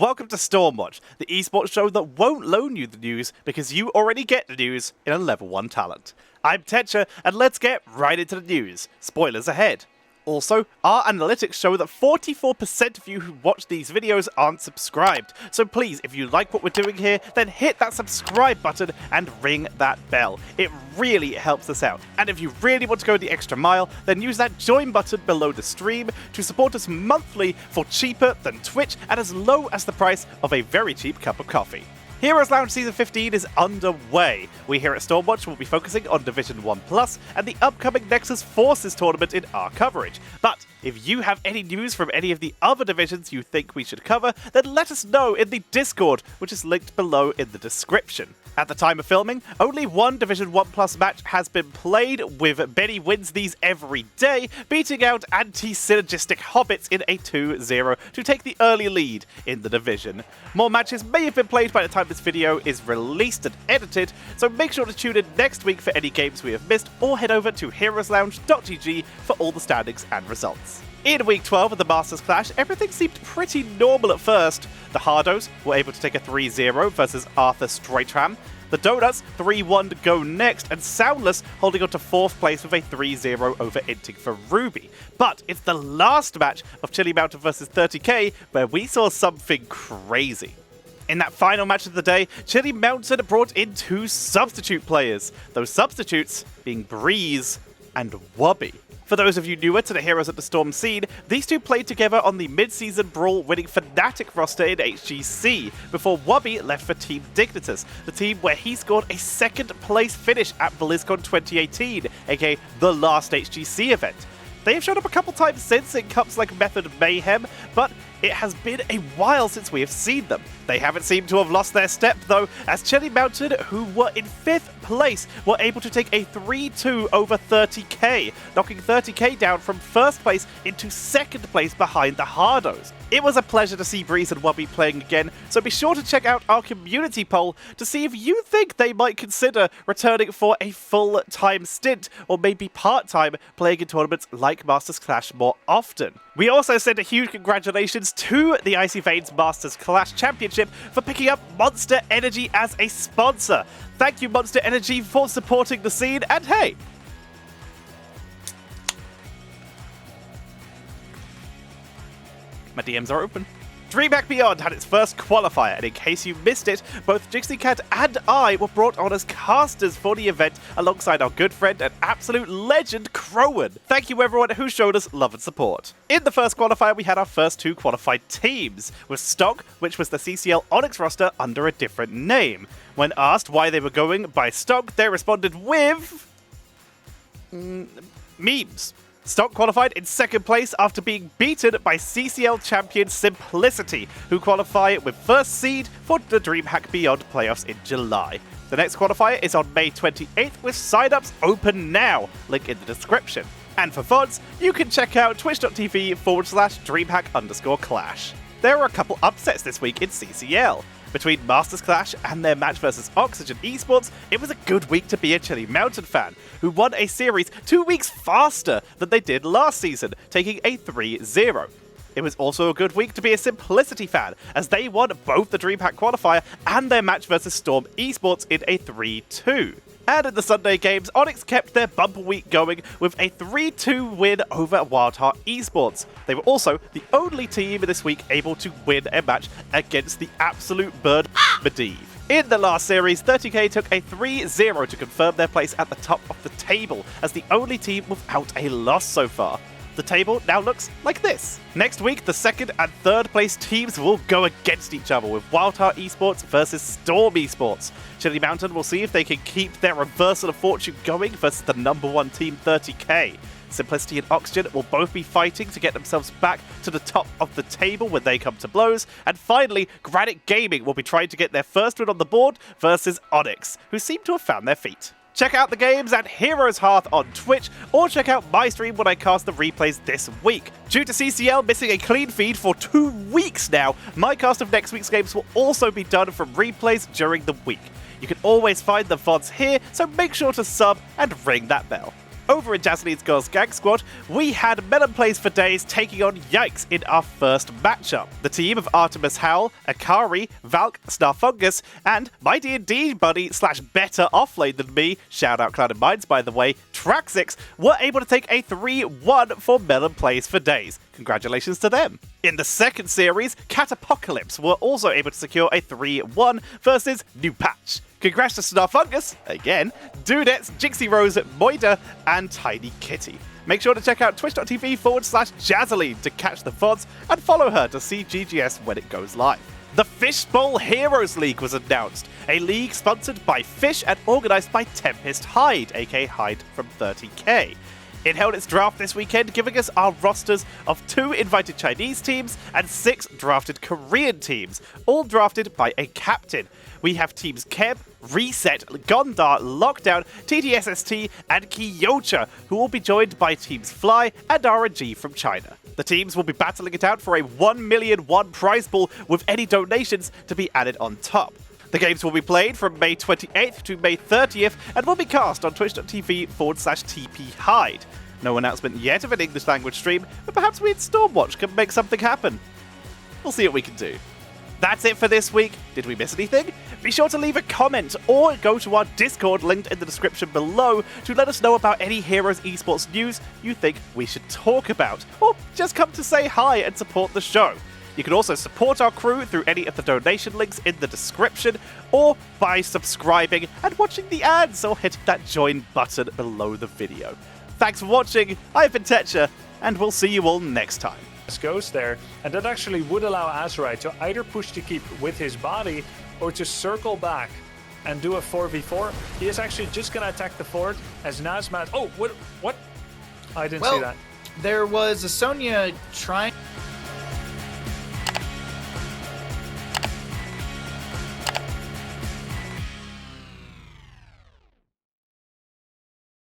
welcome to Stormwatch, the esports show that won't loan you the news because you already get the news in a level 1 talent. I'm Tetcher, and let's get right into the news. Spoilers ahead. Also, our analytics show that 44% of you who watch these videos aren't subscribed, so please, if you like what we're doing here, then hit that subscribe button and ring that bell. It really helps us out. And if you really want to go the extra mile, then use that join button below the stream to support us monthly for cheaper than Twitch and as low as the price of a very cheap cup of coffee. Heroes Lounge Season 15 is underway. We here at Stormwatch will be focusing on Division 1 Plus and the upcoming Nexus Forces tournament in our coverage. But if you have any news from any of the other divisions you think we should cover, then let us know in the Discord, which is linked below in the description. At the time of filming, only one Division 1 Plus match has been played, with Benny wins these every day, beating out anti-synergistic Hobbits in a 2-0 to take the early lead in the division. More matches may have been played by the time this video is released and edited, so make sure to tune in next week for any games we have missed, or head over to heroeslounge.gg for all the standings and results. In Week 12 of the Masters Clash, everything seemed pretty normal at first. The Hardos were able to take a 3-0 versus Arthur Stroitram. The Donuts 3-1 to go next, and Soundless holding on to 4th place with a 3-0 over Inting for Ruby. But it's the last match of Chili Mountain versus 30k where we saw something crazy. In that final match of the day, Chili Mountain brought in 2 substitute players, those substitutes being Breeze and Wubby. For those of you newer to the Heroes at the Storm scene, these two played together on the mid-season Brawl winning Fnatic roster in HGC, before Wubby left for Team Dignitas, the team where he scored a 2nd place finish at BlizzCon 2018, aka the last HGC event. They have shown up a couple times since in cups like Method Mayhem, but it has been a while since we have seen them. They haven't seemed to have lost their step though, as Chili Mountain, who were in 5th place, were able to take a 3-2 over 30k, knocking 30k down from 1st place into 2nd place behind the Hardos. It was a pleasure to see Breeze and Wubby playing again, so be sure to check out our community poll to see if you think they might consider returning for a full-time stint, or maybe part-time, playing in tournaments like Masters Clash more often. We also send a huge congratulations to the Icy Veins Masters Clash Championship for picking up Monster Energy as a sponsor. Thank you, Monster Energy, for supporting the scene, and hey, my DMs are open. Dreamhack Beyond had its first qualifier, and in case you missed it, both Jixiecat and I were brought on as casters for the event alongside our good friend and absolute legend, Crowan. Thank you everyone who showed us love and support. In the first qualifier, we had our first 2 qualified teams, with Stock, which was the CCL Onyx roster under a different name. When asked why they were going by Stock, they responded with memes. Stock qualified in 2nd place after being beaten by CCL champion Simplicity, who qualify with 1st seed for the Dreamhack Beyond playoffs in July. The next qualifier is on May 28th, with sign-ups open now, link in the description. And for VODs, you can check out twitch.tv/Dreamhack_Clash. There were a couple upsets this week in CCL. Between Masters Clash and their match versus Oxygen Esports, it was a good week to be a Chili Mountain fan, who won a series 2 weeks faster than they did last season, taking a 3-0. It was also a good week to be a Simplicity fan, as they won both the Dreamhack Qualifier and their match versus Storm Esports in a 3-2. And in the Sunday games, Onyx kept their bumper week going with a 3-2 win over Wildheart Esports. They were also the only team this week able to win a match against the absolute bird Medivh. In the last series, 30k took a 3-0 to confirm their place at the top of the table as the only team without a loss so far. The table now looks like this. Next week, the 2nd and 3rd place teams will go against each other, with Wildheart Esports versus Storm Esports. Chili Mountain will see if they can keep their reversal of fortune going versus the #1 team 30k. Simplicity and Oxygen will both be fighting to get themselves back to the top of the table when they come to blows. And finally, Granite Gaming will be trying to get their first win on the board versus Onyx, who seem to have found their feet. Check out the games at Heroes Hearth on Twitch, or check out my stream when I cast the replays this week. Due to CCL missing a clean feed for 2 weeks now, my cast of next week's games will also be done from replays during the week. You can always find the VODs here, so make sure to sub and ring that bell. Over in Jaseline's Girls Gang Squad, we had Melon Plays for Days taking on Yikes in our first matchup. The team of Artemis Howl, Akari, Valk, Starfungus, and my D&D buddy slash better offlane than me, shout out Clouded Minds by the way, Traxix, were able to take a 3-1 for Melon Plays for Days. Congratulations to them. In the second series, Catapocalypse were also able to secure a 3-1 versus New Patch. Congrats to Starfungus, again, Dudettes, Jixie Rose, Moida, and Tiny Kitty. Make sure to check out twitch.tv/Jazeline to catch the VODs and follow her to see GGS when it goes live. The Fishbowl Heroes League was announced, a league sponsored by Fish and organised by Tempest Hyde, aka Hyde from 30k. It held its draft this weekend, giving us our rosters of 2 invited Chinese teams and 6 drafted Korean teams, all drafted by a captain. We have teams Keb, Reset, Gondar, Lockdown, TDSST, and Kyocha, who will be joined by teams Fly and RNG from China. The teams will be battling it out for a 1 million won prize pool with any donations to be added on top. The games will be played from May 28th to May 30th and will be cast on twitch.tv/TPHyde. No announcement yet of an English language stream, but perhaps we at Stormwatch can make something happen. We'll see what we can do. That's it for this week. Did we miss anything? Be sure to leave a comment or go to our Discord linked in the description below to let us know about any Heroes Esports news you think we should talk about, or just come to say hi and support the show. You can also support our crew through any of the donation links in the description, or by subscribing and watching the ads or hitting that join button below the video. Thanks for watching, I've been Tetcher, and we'll see you all next time. Goes there, and that actually would allow Azurite to either push to keep with his body or to circle back and do a 4v4. He is actually just going to attack the fort as Nazmat. Oh, what? I didn't see that. There was a Sonya trying.